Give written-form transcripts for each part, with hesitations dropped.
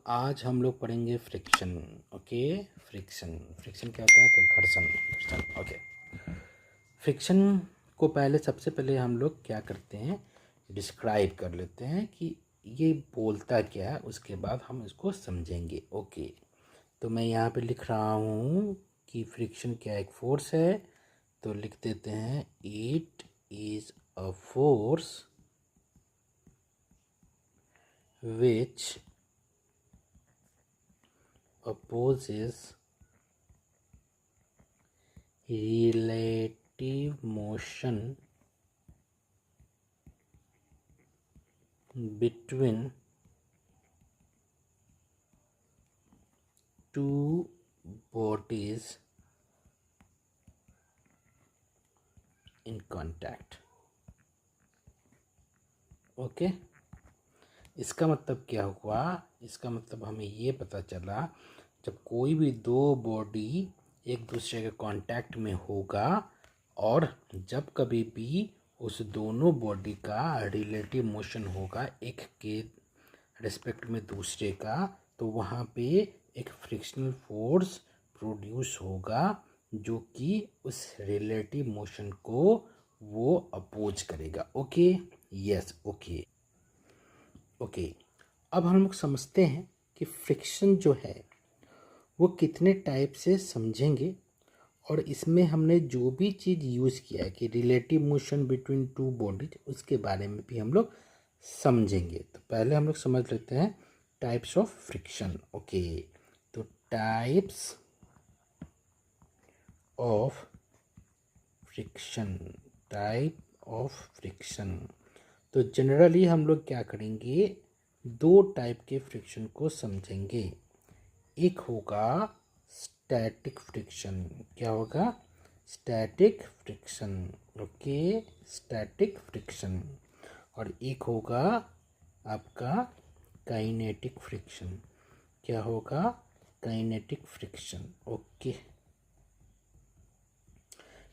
आज हम लोग पढ़ेंगे फ्रिक्शन। ओके, फ्रिक्शन फ्रिक्शन क्या होता है? तो घर्षण घर्षण। ओके, फ्रिक्शन को सबसे पहले हम लोग क्या करते हैं, डिस्क्राइब कर लेते हैं कि ये बोलता क्या है, उसके बाद हम इसको समझेंगे। ओके, तो मैं यहाँ पे लिख रहा हूँ कि फ्रिक्शन क्या एक फोर्स है, तो लिख देते हैं it is a force which opposes relative motion between two bodies in contact। Okay, इसका मतलब क्या हुआ? इसका मतलब हमें ये पता चला, जब कोई भी दो बॉडी एक दूसरे के कांटेक्ट में होगा और जब कभी भी उस दोनों बॉडी का रिलेटिव मोशन होगा एक के रिस्पेक्ट में दूसरे का, तो वहाँ पे एक फ्रिक्शनल फोर्स प्रोड्यूस होगा जो कि उस रिलेटिव मोशन को वो अपोज करेगा। Okay, yes, okay okay. अब हम लोग समझते हैं कि फ्रिक्शन जो है वो कितने टाइप से समझेंगे, और इसमें हमने जो भी चीज़ यूज़ किया है कि relative motion between two bodies, उसके बारे में भी हम लोग समझेंगे। तो पहले हम लोग समझ लेते हैं टाइप्स ऑफ फ्रिक्शन। ओके, तो types of friction, type of friction. तो जनरली हम लोग क्या करेंगे, दो टाइप के फ्रिक्शन को समझेंगे। एक होगा स्टैटिक फ्रिक्शन। क्या होगा? Static friction. Okay, static friction. और एक होगा आपका काइनेटिक फ्रिक्शन। क्या होगा? Kinetic friction. ओके,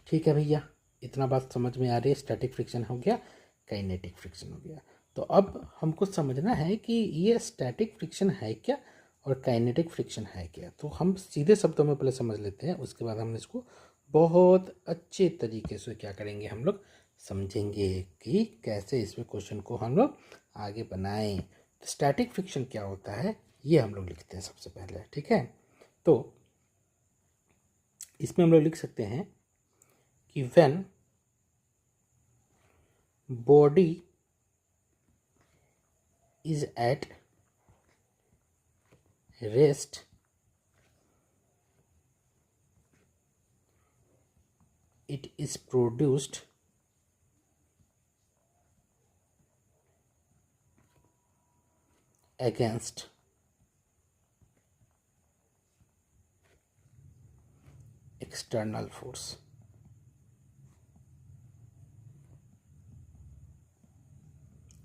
ठीक है भैया, इतना बात समझ में आ रही है। स्टैटिक फ्रिक्शन हो गया, काइनेटिक फ्रिक्शन हो गया। तो अब हमको समझना है कि ये स्टैटिक फ्रिक्शन है क्या और काइनेटिक फ्रिक्शन है क्या। तो हम सीधे शब्दों में पहले समझ लेते हैं, उसके बाद हम इसको बहुत अच्छे तरीके से क्या करेंगे, हम लोग समझेंगे कि कैसे इसमें क्वेश्चन को हम लोग आगे बनाएं। तो स्टैटिक फ्रिक्शन क्या होता है ये हम लोग लिखते हैं सबसे पहले, ठीक है। तो इसमें हम लोग लिख सकते हैं कि when body is at rest, it is produced against external force।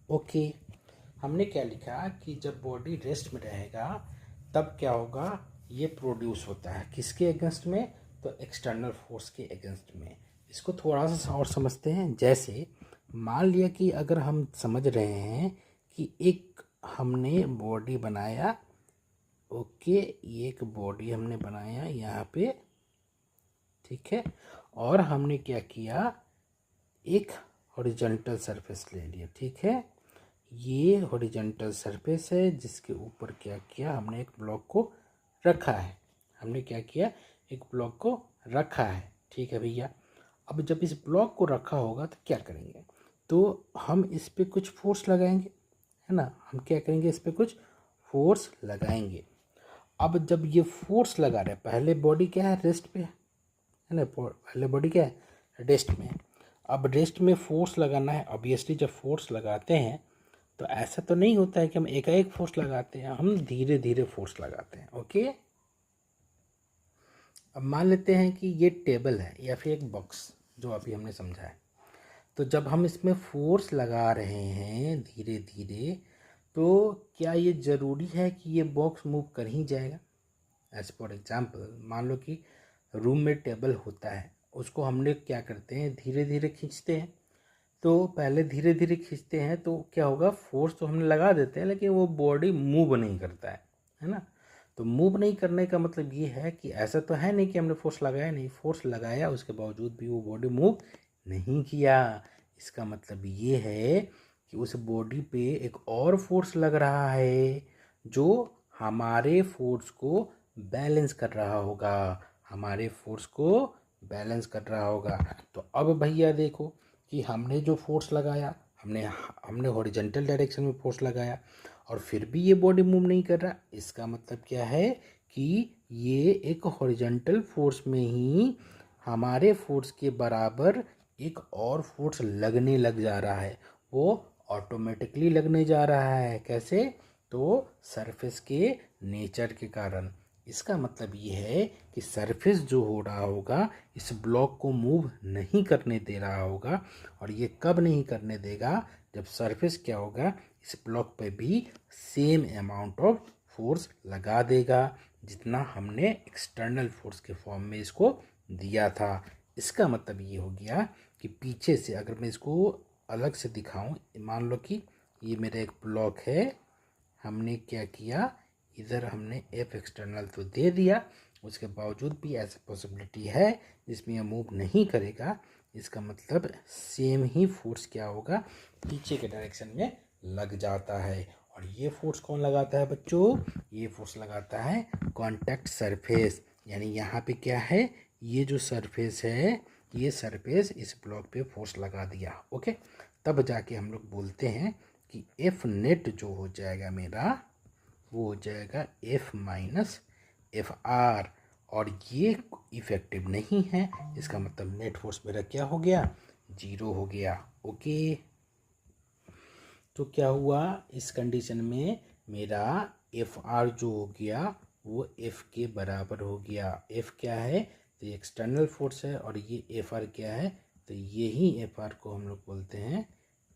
Okay, हमने क्या लिखा कि जब बॉडी रेस्ट में रहेगा तब क्या होगा, ये प्रोड्यूस होता है किसके अगेंस्ट में? तो एक्सटर्नल फोर्स के अगेंस्ट में। इसको थोड़ा सा और समझते हैं। जैसे मान लिया कि अगर हम समझ रहे हैं कि एक हमने बॉडी बनाया, ओके, एक बॉडी हमने बनाया यहाँ पे, ठीक है, और हमने क्या किया, एक हॉरिजॉन्टल सरफेस ले लिया, ठीक है। ये हॉरिजॉन्टल सरफेस है जिसके ऊपर क्या किया, हमने एक ब्लॉक को रखा है। हमने क्या किया, एक ब्लॉक को रखा है, ठीक है भैया। अब जब इस ब्लॉक को रखा होगा तो क्या करेंगे, तो हम इस पर कुछ फोर्स लगाएंगे, है ना। हम क्या करेंगे, इस पर कुछ फोर्स लगाएंगे। अब जब ये फोर्स लगा रहे, पहले बॉडी क्या है, रेस्ट पे है ना, पहले बॉडी क्या है, रेस्ट में। अब रेस्ट में फोर्स लगाना है, ऑब्वियसली जब फोर्स लगाते हैं तो ऐसा तो नहीं होता है कि हम एकाएक फोर्स लगाते हैं, हम धीरे धीरे फोर्स लगाते हैं। ओके, अब मान लेते हैं कि ये टेबल है या फिर एक बॉक्स जो अभी हमने समझा है। तो जब हम इसमें फोर्स लगा रहे हैं धीरे धीरे, तो क्या ये ज़रूरी है कि ये बॉक्स मूव कर ही जाएगा? एज फॉर एग्जाम्पल, मान लो कि रूम में टेबल होता है, उसको हमने क्या करते हैं, धीरे धीरे खींचते हैं। तो पहले धीरे धीरे खींचते हैं तो क्या होगा, फोर्स तो हमने लगा देते हैं लेकिन वो बॉडी मूव नहीं करता है, है ना। तो मूव नहीं करने का मतलब ये है कि ऐसा तो है नहीं कि हमने फोर्स लगाया नहीं, फोर्स लगाया उसके बावजूद भी वो बॉडी मूव नहीं किया। इसका मतलब ये है कि उस बॉडी पे एक और फोर्स लग रहा है जो हमारे फोर्स को बैलेंस कर रहा होगा, हमारे फोर्स को बैलेंस कर रहा होगा। तो अब भैया देखो कि हमने जो फोर्स लगाया, हमने हमने हॉरिजॉन्टल डायरेक्शन में फोर्स लगाया और फिर भी ये बॉडी मूव नहीं कर रहा। इसका मतलब क्या है कि ये एक हॉरिजॉन्टल फोर्स में ही हमारे फोर्स के बराबर एक और फोर्स लगने लग जा रहा है। वो ऑटोमेटिकली लगने जा रहा है। कैसे? तो सरफेस के नेचर के कारण। इसका मतलब ये है कि सरफेस जो हो रहा होगा इस ब्लॉक को मूव नहीं करने दे रहा होगा। और ये कब नहीं करने देगा? जब सरफेस क्या होगा, इस ब्लॉक पे भी सेम अमाउंट ऑफ फोर्स लगा देगा जितना हमने एक्सटर्नल फोर्स के फॉर्म में इसको दिया था। इसका मतलब ये हो गया कि पीछे से अगर मैं इसको अलग से दिखाऊं, मान लो कि ये मेरा एक ब्लॉक है, हमने क्या किया, इधर हमने एफ एक्सटर्नल तो दे दिया, उसके बावजूद भी ऐसा पॉसिबिलिटी है जिसमें यह मूव नहीं करेगा। इसका मतलब सेम ही फोर्स क्या होगा, पीछे के डायरेक्शन में लग जाता है। और ये फोर्स कौन लगाता है बच्चों? ये फोर्स लगाता है कॉन्टैक्ट सरफेस। यानी यहाँ पे क्या है, ये जो सरफेस है, ये सरफेस इस ब्लॉक पे फोर्स लगा दिया। ओके, तब जाके हम लोग बोलते हैं कि एफ नेट जो हो जाएगा मेरा, वो हो जाएगा एफ माइनस एफ आर। और ये इफेक्टिव नहीं है। इसका मतलब नेट फोर्स मेरा क्या हो गया? 0 हो गया। ओके, तो क्या हुआ इस कंडीशन में, मेरा एफ आर जो हो गया वो एफ के बराबर हो गया। एफ क्या है? तो ये एक्सटर्नल फोर्स है और ये एफ आर क्या है? तो यही एफ आर को हम लोग बोलते हैं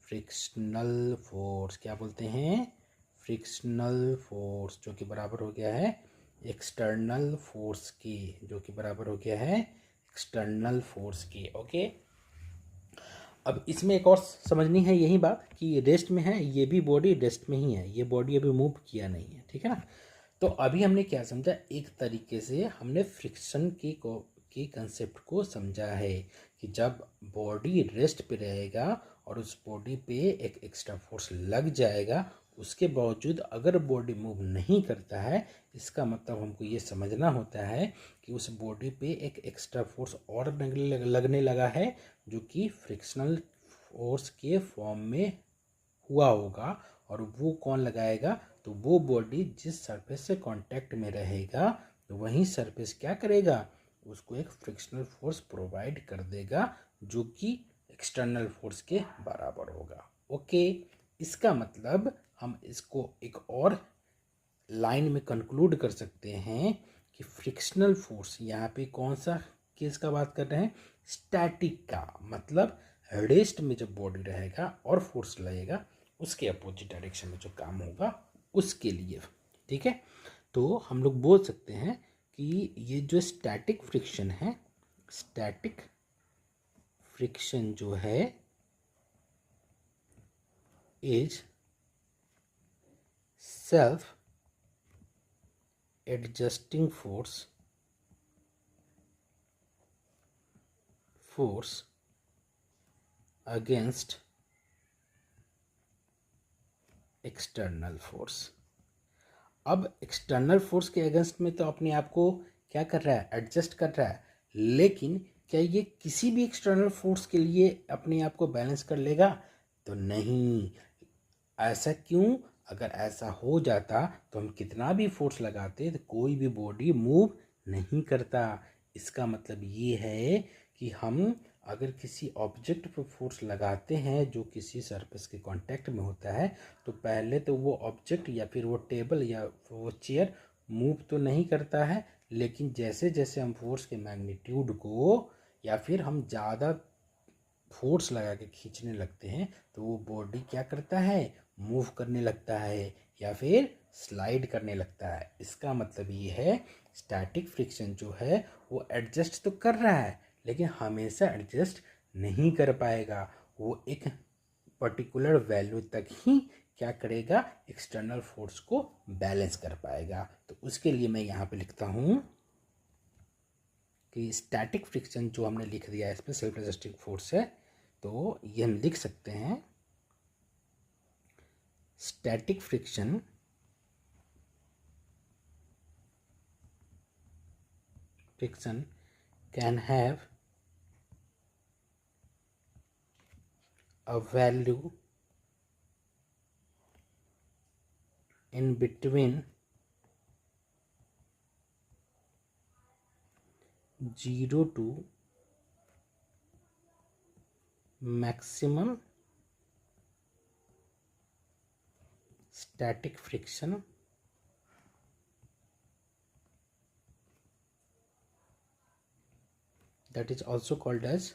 फ्रिक्शनल फोर्स। क्या बोलते हैं? फ्रिक्शनल फोर्स, जो कि बराबर हो गया है एक्सटर्नल फोर्स के, जो कि बराबर हो गया है एक्सटर्नल फोर्स के। ओके, अब इसमें एक और समझनी है यही बात कि रेस्ट में है, ये भी बॉडी रेस्ट में ही है, ये बॉडी अभी मूव किया नहीं है। ठीक है ना। तो अभी हमने क्या समझा, एक तरीके से हमने फ्रिक्शन के कंसेप्ट को समझा है कि जब बॉडी रेस्ट पे रहेगा और उस बॉडी पे एक एक्स्ट्रा फोर्स लग जाएगा, उसके बावजूद अगर बॉडी मूव नहीं करता है, इसका मतलब हमको ये समझना होता है कि उस बॉडी पे एक एक्स्ट्रा फोर्स और लगने लगा है जो कि फ्रिक्शनल फोर्स के फॉर्म में हुआ होगा। और वो कौन लगाएगा? तो वो बॉडी जिस सरफेस से कांटेक्ट में रहेगा तो वही सरफेस क्या करेगा, उसको एक फ्रिक्शनल फोर्स प्रोवाइड कर देगा जो कि एक्सटर्नल फोर्स के बराबर होगा। ओके, इसका मतलब हम इसको एक और लाइन में कंक्लूड कर सकते हैं कि फ्रिक्शनल फोर्स, यहाँ पे कौन सा केस का बात कर रहे हैं? स्टैटिक का। मतलब रेस्ट में जब बॉडी रहेगा और फोर्स लगेगा, उसके अपोजिट डायरेक्शन में जो काम होगा उसके लिए। ठीक है, तो हम लोग बोल सकते हैं कि ये जो स्टैटिक फ्रिक्शन है, स्टैटिक फ्रिक्शन जो है is self adjusting force against external force. अब एक्सटर्नल फोर्स के अगेंस्ट में तो अपने आप को क्या कर रहा है? एडजस्ट कर रहा है। लेकिन क्या ये किसी भी एक्सटर्नल फोर्स के लिए अपने आप को बैलेंस कर लेगा? तो नहीं। ऐसा क्यों? अगर ऐसा हो जाता तो हम कितना भी फोर्स लगाते तो कोई भी बॉडी मूव नहीं करता। इसका मतलब ये है कि हम अगर किसी ऑब्जेक्ट पर फोर्स लगाते हैं जो किसी सरफेस के कांटेक्ट में होता है, तो पहले तो वो ऑब्जेक्ट या फिर वो टेबल या वो चेयर मूव तो नहीं करता है, लेकिन जैसे जैसे हम फोर्स के मैग्नीट्यूड को या फिर हम ज़्यादा फोर्स लगा के खींचने लगते हैं तो वो बॉडी क्या करता है? मूव करने लगता है या फिर स्लाइड करने लगता है। इसका मतलब ये है स्टैटिक फ्रिक्शन जो है वो एडजस्ट तो कर रहा है लेकिन हमेशा एडजस्ट नहीं कर पाएगा। वो एक पर्टिकुलर वैल्यू तक ही क्या करेगा, एक्सटर्नल फोर्स को बैलेंस कर पाएगा। तो उसके लिए मैं यहाँ पे लिखता हूँ कि स्टैटिक फ्रिक्शन जो हमने लिख दिया है इसमें सेल्फ एडजस्टिंग फोर्स है, तो ये हम लिख सकते हैं static friction can have a value in between 0 to maximum static friction that is also called as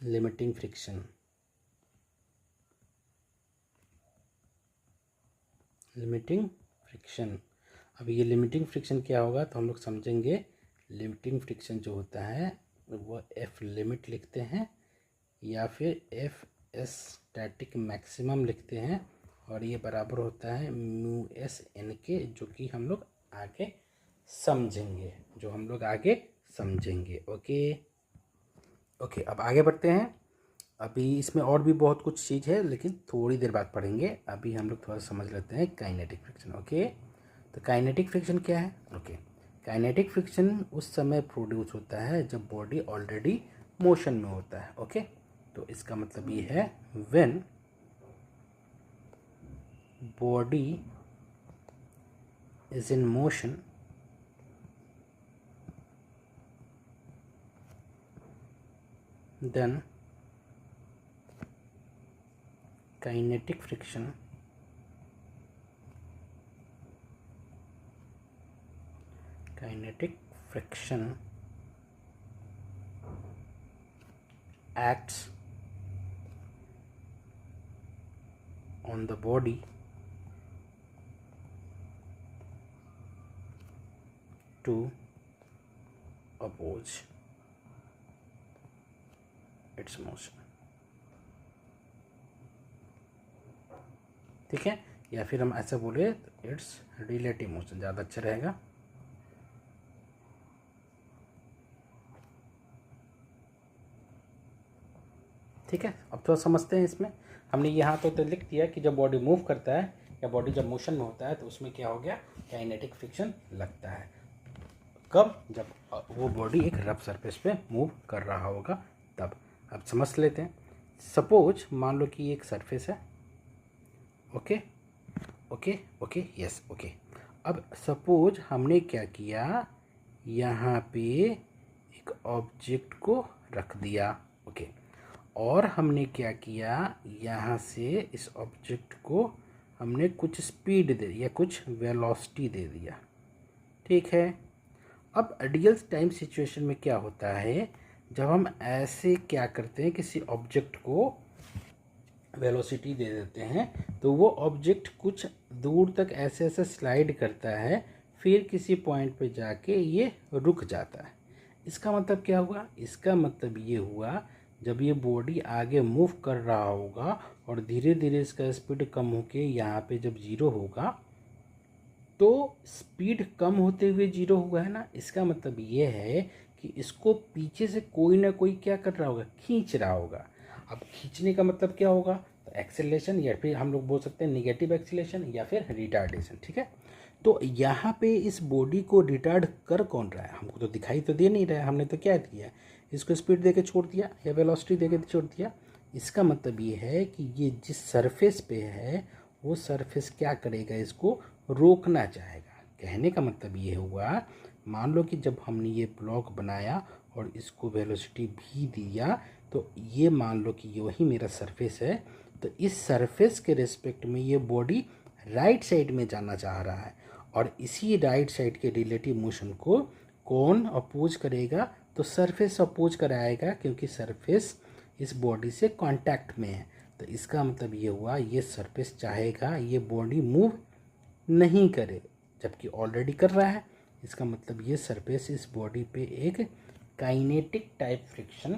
limiting friction। Limiting friction, अब ये लिमिटिंग फ्रिक्शन क्या होगा तो हम लोग समझेंगे। लिमिटिंग फ्रिक्शन जो होता है वो एफ लिमिट लिखते हैं या फिर एफ एस स्टैटिक मैक्सिमम लिखते हैं, और ये बराबर होता है म्यू एस एन के, जो कि हम लोग आगे समझेंगे। ओके, अब आगे बढ़ते हैं। अभी इसमें और भी बहुत कुछ चीज़ है लेकिन थोड़ी देर बाद पढ़ेंगे। अभी हम लोग थोड़ा समझ लेते हैं काइनेटिक फ्रिक्शन। ओके, तो काइनेटिक फ्रिक्शन क्या है? ओके, काइनेटिक फ्रिक्शन उस समय प्रोड्यूस होता है जब बॉडी ऑलरेडी मोशन में होता है। ओके, तो इसका मतलब ये है when body is in motion then kinetic friction acts on the body to oppose its motion। ठीक है, या फिर हम ऐसा बोले तो इट्स रिलेटिव मोशन ज़्यादा अच्छा रहेगा। ठीक है, अब थोड़ा समझते हैं। इसमें हमने यहाँ तो लिख दिया कि जब बॉडी मूव करता है या बॉडी जब मोशन में होता है तो उसमें क्या हो गया, काइनेटिक फ्रिक्शन लगता है। कब? जब वो बॉडी एक रफ सरफेस पे मूव कर रहा होगा तब। अब समझ लेते हैं। सपोज मान लो कि ये एक सरफेस है। Okay, yes, okay. अब सपोज हमने क्या किया, यहाँ पे एक ऑब्जेक्ट को रख दिया। ओके, और हमने क्या किया, यहाँ से इस ऑब्जेक्ट को हमने कुछ स्पीड दे दिया, कुछ वेलोसिटी दे दिया। ठीक है, अब आइडियल टाइम सिचुएशन में क्या होता है, जब हम ऐसे क्या करते हैं, किसी ऑब्जेक्ट को वेलोसिटी दे देते हैं तो वो ऑब्जेक्ट कुछ दूर तक ऐसे स्लाइड करता है, फिर किसी पॉइंट पे जाके ये रुक जाता है। इसका मतलब क्या हुआ? इसका मतलब ये हुआ जब ये बॉडी आगे मूव कर रहा होगा और धीरे धीरे इसका स्पीड कम होके यहाँ पे जब जीरो होगा, तो स्पीड कम होते हुए जीरो हुआ है ना, इसका मतलब ये है कि इसको पीछे से कोई ना कोई क्या कर रहा होगा, खींच रहा होगा। अब खींचने का मतलब क्या होगा, तो एक्सेलरेशन, या फिर हम लोग बोल सकते हैं निगेटिव एक्सेलरेशन या फिर रिटार्डेशन। ठीक है, तो यहाँ पे इस बॉडी को रिटार्ड कर कौन रहा है, हमको तो दिखाई तो दे नहीं रहा है। हमने तो क्या किया, इसको स्पीड दे के छोड़ दिया या वेलोसिटी दे के छोड़ दिया। इसका मतलब ये है कि ये जिस सरफेस पे है वो सरफेस क्या करेगा, इसको रोकना चाहेगा। कहने का मतलब ये हुआ, मान लो कि जब हमने ये ब्लॉक बनाया और इसको वेलोसिटी भी दिया, तो ये मान लो कि ये वही मेरा सरफेस है, तो इस सरफेस के रिस्पेक्ट में ये बॉडी राइट साइड में जाना चाह रहा है, और इसी राइट साइड के रिलेटिव मोशन को कौन अपोज करेगा, तो सरफेस अपोज कराएगा, क्योंकि सरफेस इस बॉडी से कांटेक्ट में है। तो इसका मतलब ये हुआ, ये सरफेस चाहेगा ये बॉडी मूव नहीं करे, जबकि ऑलरेडी कर रहा है। इसका मतलब ये सरफेस इस बॉडी पे एक काइनेटिक टाइप फ्रिक्शन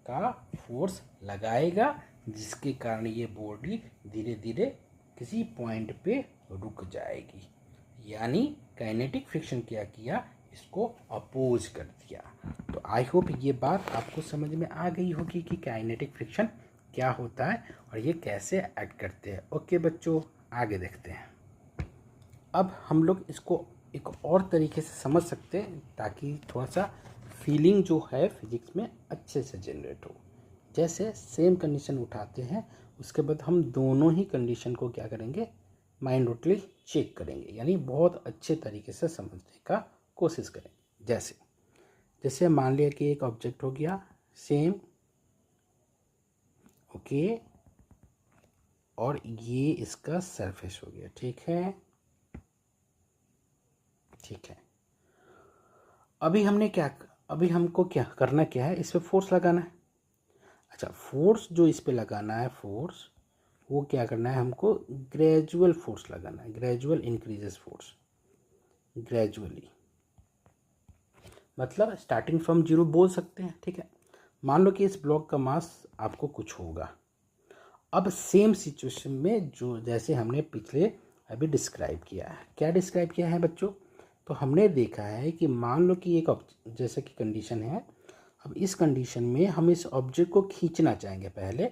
का फोर्स लगाएगा, जिसके कारण ये बॉडी धीरे धीरे किसी पॉइंट पे रुक जाएगी। यानी काइनेटिक फ्रिक्शन क्या किया, इसको अपोज कर दिया। तो आई होप ये बात आपको समझ में आ गई होगी कि काइनेटिक फ्रिक्शन क्या होता है और ये कैसे एक्ट करते हैं। ओके बच्चों, आगे देखते हैं। अब हम लोग इसको एक और तरीके से समझ सकते हैं ताकि थोड़ा सा फीलिंग जो है फिजिक्स में अच्छे से जनरेट हो। जैसे सेम कंडीशन उठाते हैं, उसके बाद हम दोनों ही कंडीशन को क्या करेंगे, माइन्यूटली चेक करेंगे, यानी बहुत अच्छे तरीके से समझने का कोशिश करेंगे। जैसे जैसे मान लिया कि एक ऑब्जेक्ट हो गया सेम, ओके, और ये इसका सरफेस हो गया, ठीक है, ठीक है। अभी हमको क्या करना, क्या है, इस पे फोर्स लगाना है। अच्छा, फोर्स जो इस पे लगाना है, फोर्स वो क्या करना है, हमको ग्रेजुअल फोर्स लगाना है, ग्रेजुअल इंक्रीजेस फोर्स, ग्रेजुअली, मतलब स्टार्टिंग फ्रॉम जीरो बोल सकते हैं, ठीक है। मान लो कि इस ब्लॉक का मास आपको कुछ होगा। अब सेम सिचुएशन में जो जैसे हमने पिछले अभी डिस्क्राइब किया है, क्या डिस्क्राइब किया है बच्चों, तो हमने देखा है कि मान लो कि एक जैसे कि कंडीशन है, अब इस कंडीशन में हम इस ऑब्जेक्ट को खींचना चाहेंगे पहले,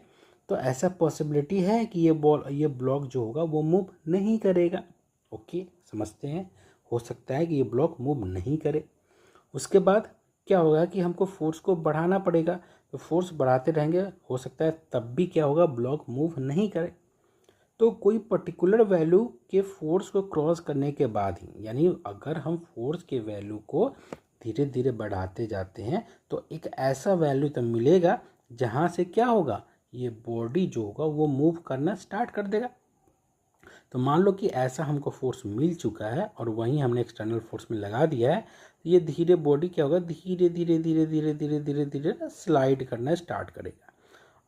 तो ऐसा पॉसिबिलिटी है कि ये ब्लॉक जो होगा वो मूव नहीं करेगा। ओके, समझते हैं, हो सकता है कि ये ब्लॉक मूव नहीं करे। उसके बाद क्या होगा कि हमको फोर्स को बढ़ाना पड़ेगा, तो फोर्स बढ़ाते रहेंगे, हो सकता है तब भी क्या होगा, ब्लॉक मूव नहीं करे। तो कोई पर्टिकुलर वैल्यू के फोर्स को क्रॉस करने के बाद ही, यानी अगर हम फोर्स के वैल्यू को धीरे धीरे बढ़ाते जाते हैं तो एक ऐसा वैल्यू तब मिलेगा जहाँ से क्या होगा, ये बॉडी जो होगा वो मूव करना स्टार्ट कर देगा। तो मान लो कि ऐसा हमको फोर्स मिल चुका है और वहीं हमने एक्सटर्नल फोर्स में लगा दिया है, तो ये धीरे बॉडी क्या होगा, धीरे धीरे धीरे धीरे धीरे धीरे धीरे स्लाइड करना स्टार्ट करेगा।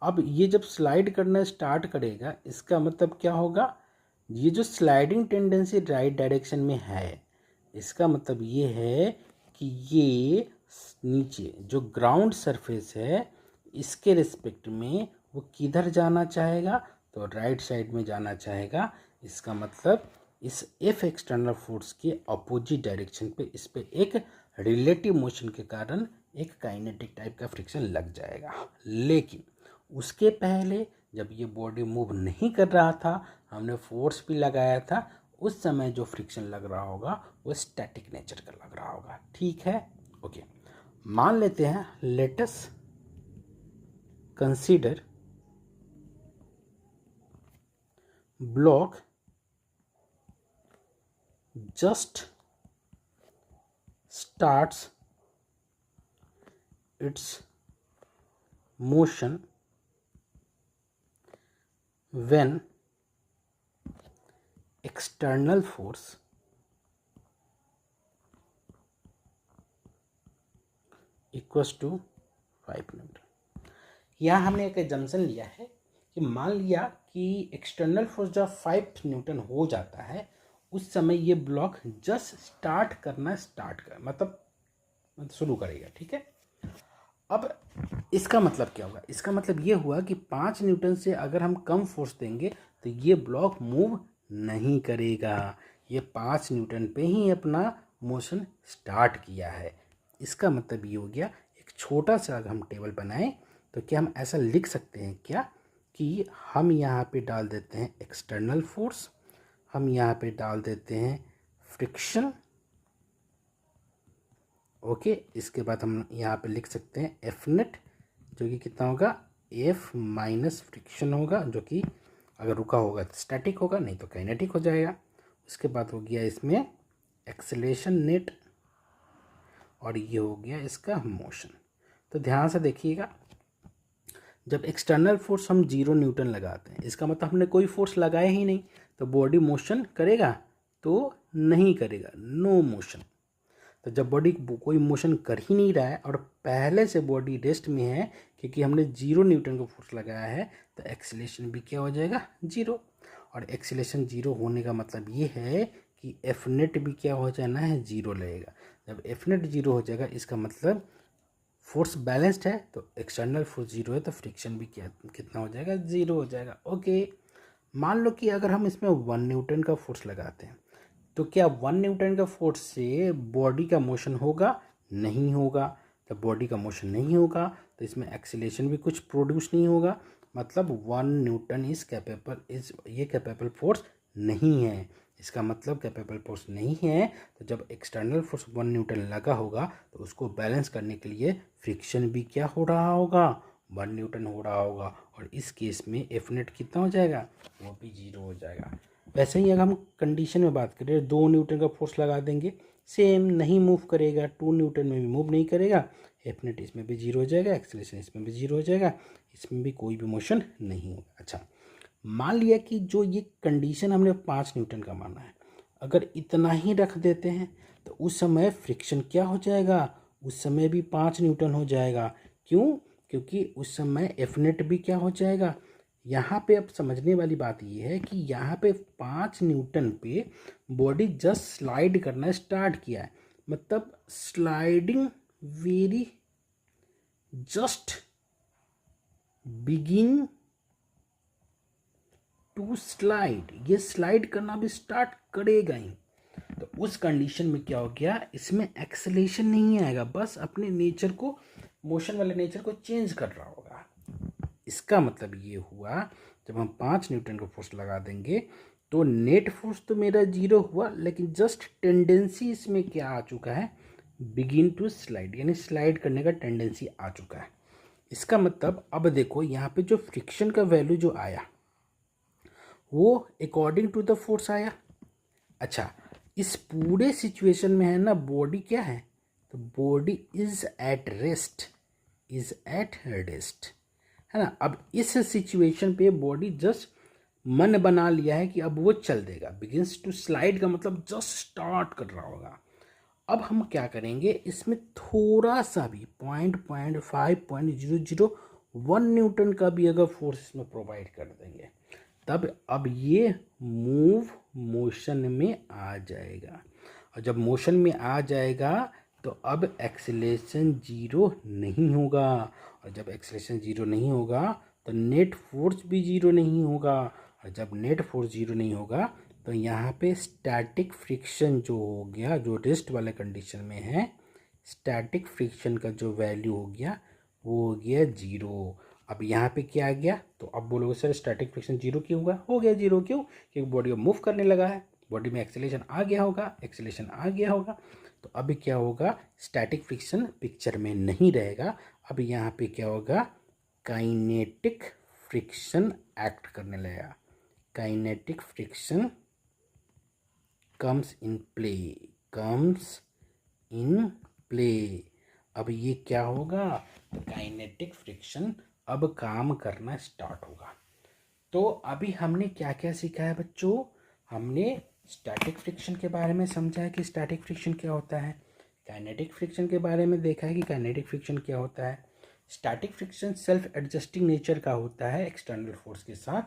अब ये जब स्लाइड करना स्टार्ट करेगा, इसका मतलब क्या होगा, ये जो स्लाइडिंग टेंडेंसी राइट डायरेक्शन में है, इसका मतलब ये है कि ये नीचे जो ग्राउंड सरफेस है इसके रिस्पेक्ट में वो किधर जाना चाहेगा, तो राइट साइड में जाना चाहेगा। इसका मतलब इस एफ एक्सटर्नल फोर्स के अपोजिट डायरेक्शन पे इस पे एक रिलेटिव मोशन के कारण एक काइनेटिक टाइप का फ्रिक्शन लग जाएगा। लेकिन उसके पहले जब ये बॉडी मूव नहीं कर रहा था, हमने फोर्स भी लगाया था, उस समय जो फ्रिक्शन लग रहा होगा वो स्टैटिक नेचर का लग रहा होगा, ठीक है। ओके, मान लेते हैं, let us consider block just starts its motion when external force equals to 5 Newton. यहाँ हमने एक एजम्पशन लिया है कि मान लिया कि एक्सटर्नल फोर्स जब 5 न्यूटन हो जाता है, उस समय ये ब्लॉक जस्ट स्टार्ट करना मतलब शुरू करेगा, ठीक है। अब इसका मतलब क्या होगा, इसका मतलब ये हुआ कि 5 न्यूटन से अगर हम कम फोर्स देंगे तो ये ब्लॉक मूव नहीं करेगा, ये 5 न्यूटन पे ही अपना मोशन स्टार्ट किया है। इसका मतलब ये हो गया, एक छोटा सा अगर हम टेबल बनाएं तो क्या हम ऐसा लिख सकते हैं क्या कि हम यहाँ पे डाल देते हैं एक्सटर्नल फोर्स, हम यहाँ पे डाल देते हैं फ्रिक्शन, ओके। इसके बाद हम यहाँ पे लिख सकते हैं एफ नेट, जो कि कितना होगा, एफ माइनस फ्रिक्शन होगा, जो कि अगर रुका होगा तो स्टैटिक होगा, नहीं तो काइनेटिक हो जाएगा। उसके बाद हो गया इसमें एक्सेलेरेशन नेट, और ये हो गया इसका मोशन। तो ध्यान से देखिएगा, जब एक्सटर्नल फोर्स हम 0 न्यूटन लगाते हैं, इसका मतलब हमने कोई फोर्स लगाया ही नहीं, तो बॉडी मोशन करेगा तो नहीं करेगा, नो मोशन। तो जब बॉडी कोई मोशन कर ही नहीं रहा है और पहले से बॉडी रेस्ट में है क्योंकि हमने 0 न्यूटन का फोर्स लगाया है, तो एक्सीलरेशन भी क्या हो जाएगा, 0। और एक्सीलरेशन 0 होने का मतलब ये है कि एफ नेट भी क्या हो जाना है, 0 लगेगा। जब एफ नेट 0 हो जाएगा, इसका मतलब फोर्स बैलेंस्ड है तो एक्सटर्नल फोर्स जीरो है तो फ्रिक्शन भी क्या कितना हो जाएगा, ज़ीरो हो जाएगा। ओके, मान लो कि अगर हम इसमें 1 न्यूटन का फोर्स लगाते हैं तो क्या 1 न्यूटन का फोर्स से बॉडी का मोशन होगा, नहीं होगा। जब बॉडी का मोशन नहीं होगा तो इसमें एक्सीलरेशन भी कुछ प्रोड्यूस नहीं होगा, मतलब 1 न्यूटन ये कैपेबल फोर्स नहीं है। इसका मतलब कैपेबल फोर्स नहीं है, तो जब एक्सटर्नल फोर्स 1 न्यूटन लगा होगा तो उसको बैलेंस करने के लिए फ्रिक्शन भी क्या हो रहा होगा, 1 न्यूटन हो रहा होगा। और इस केस में एफ नेट कितना हो जाएगा, वो भी जीरो हो जाएगा। वैसे ही अगर हम कंडीशन में बात करें 2 न्यूटन का फोर्स लगा देंगे, सेम नहीं मूव करेगा, 2 न्यूटन में भी मूव नहीं करेगा, एफ नेट इसमें भी जीरो हो जाएगा, एक्सेलरेशन इसमें भी जीरो हो जाएगा, इसमें भी कोई भी मोशन नहीं होगा। अच्छा, मान लिया कि जो ये कंडीशन हमने 5 न्यूटन का माना है, अगर इतना ही रख देते हैं तो उस समय फ्रिक्शन क्या हो जाएगा, उस समय भी 5 न्यूटन हो जाएगा। क्यों, क्योंकि उस समय एफ नेट भी क्या हो जाएगा। यहाँ पे अब समझने वाली बात ये है कि यहाँ पे 5 न्यूटन पे बॉडी जस्ट स्लाइड करना स्टार्ट किया है, मतलब sliding very just begin to slide, ये स्लाइड करना भी स्टार्ट करेगा ही। तो उस कंडीशन में क्या हो गया, इसमें एक्सेलेरेशन नहीं आएगा, बस अपने नेचर को, मोशन वाले नेचर को चेंज कर रहा होगा। इसका मतलब ये हुआ जब हम 5 न्यूटन का फोर्स लगा देंगे तो नेट फोर्स तो मेरा जीरो हुआ, लेकिन जस्ट टेंडेंसी इसमें क्या आ चुका है, बिगिन टू स्लाइड, यानी स्लाइड करने का टेंडेंसी आ चुका है। इसका मतलब अब देखो यहाँ पे जो फ्रिक्शन का वैल्यू जो आया वो अकॉर्डिंग टू द फोर्स आया। अच्छा, इस पूरे सिचुएशन में है ना बॉडी क्या है, तो बॉडी इज एट रेस्ट, है ना। अब इस सिचुएशन पे बॉडी जस्ट मन बना लिया है कि अब वो चल देगा, बिगिंस टू स्लाइड का मतलब जस्ट स्टार्ट कर रहा होगा। अब हम क्या करेंगे, इसमें थोड़ा सा भी 0.1 न्यूटन का भी अगर फोर्स इसमें प्रोवाइड कर देंगे तब अब ये मोशन में आ जाएगा। और जब मोशन में आ जाएगा तो अब एक्सेलरेशन जीरो नहीं होगा, और जब एक्सेलरेशन जीरो नहीं होगा तो नेट फोर्स भी जीरो नहीं होगा, और जब नेट फोर्स जीरो नहीं होगा तो यहाँ पे स्टैटिक फ्रिक्शन जो हो गया, जो रेस्ट वाले कंडीशन में है, स्टैटिक फ्रिक्शन का जो वैल्यू हो गया वो हो गया जीरो। अब यहाँ पे क्या आ गया, तो अब बोलोगे सर स्टैटिक फ्रिक्शन जीरो क्यों हुआ, हो गया जीरो क्यों, क्योंकि बॉडी अब मूव करने लगा है, बॉडी में एक्सेलरेशन आ गया होगा, तो अभी क्या होगा, स्टैटिक फ्रिक्शन पिक्चर में नहीं रहेगा। अब यहाँ पे क्या होगा, काइनेटिक फ्रिक्शन एक्ट करने लगेगा, kinetic friction comes in play. अब ये क्या होगा, काइनेटिक फ्रिक्शन अब काम करना स्टार्ट होगा। तो अभी हमने क्या क्या सीखा है बच्चों, हमने स्टैटिक फ्रिक्शन के बारे में समझा है कि स्टैटिक फ्रिक्शन क्या होता है, काइनेटिक फ्रिक्शन के बारे में देखा है कि काइनेटिक फ्रिक्शन क्या होता है। Static friction self adjusting nature का होता है, एक्सटर्नल फोर्स के साथ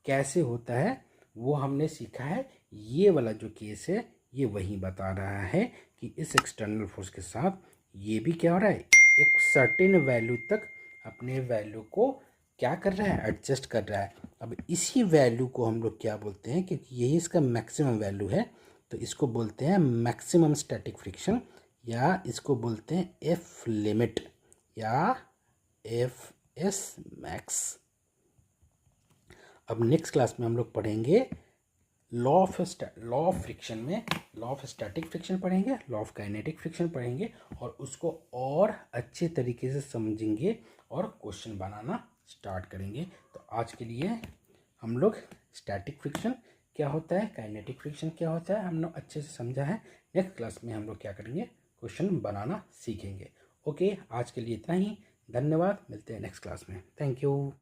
कैसे होता है वो हमने सीखा है। ये वाला जो केस है ये वही बता रहा है कि इस एक्सटर्नल फोर्स के साथ ये भी क्या हो रहा है, एक सर्टेन वैल्यू तक अपने वैल्यू को क्या कर रहा है, एडजस्ट कर रहा है। अब इसी वैल्यू को हम लोग क्या बोलते हैं, क्योंकि यही इसका मैक्सिमम वैल्यू है तो इसको बोलते हैं मैक्सिमम स्टैटिक फ्रिक्शन, या इसको बोलते हैं एफ लिमिट या एफ एस मैक्स। अब नेक्स्ट क्लास में हम लोग पढ़ेंगे लॉ ऑफ फ्रिक्शन में, लॉ ऑफ स्टैटिक फ्रिक्शन पढ़ेंगे, लॉ ऑफ काइनेटिक फ्रिक्शन पढ़ेंगे और उसको और अच्छे तरीके से समझेंगे और क्वेश्चन बनाना स्टार्ट करेंगे। तो आज के लिए हम लोग स्टैटिक फ्रिक्शन क्या होता है, काइनेटिक फ्रिक्शन क्या होता है हम लोग अच्छे से समझा है। नेक्स्ट क्लास में हम लोग क्या करेंगे, क्वेश्चन बनाना सीखेंगे। ओके, आज के लिए इतना ही, धन्यवाद, मिलते हैं नेक्स्ट क्लास में, थैंक यू।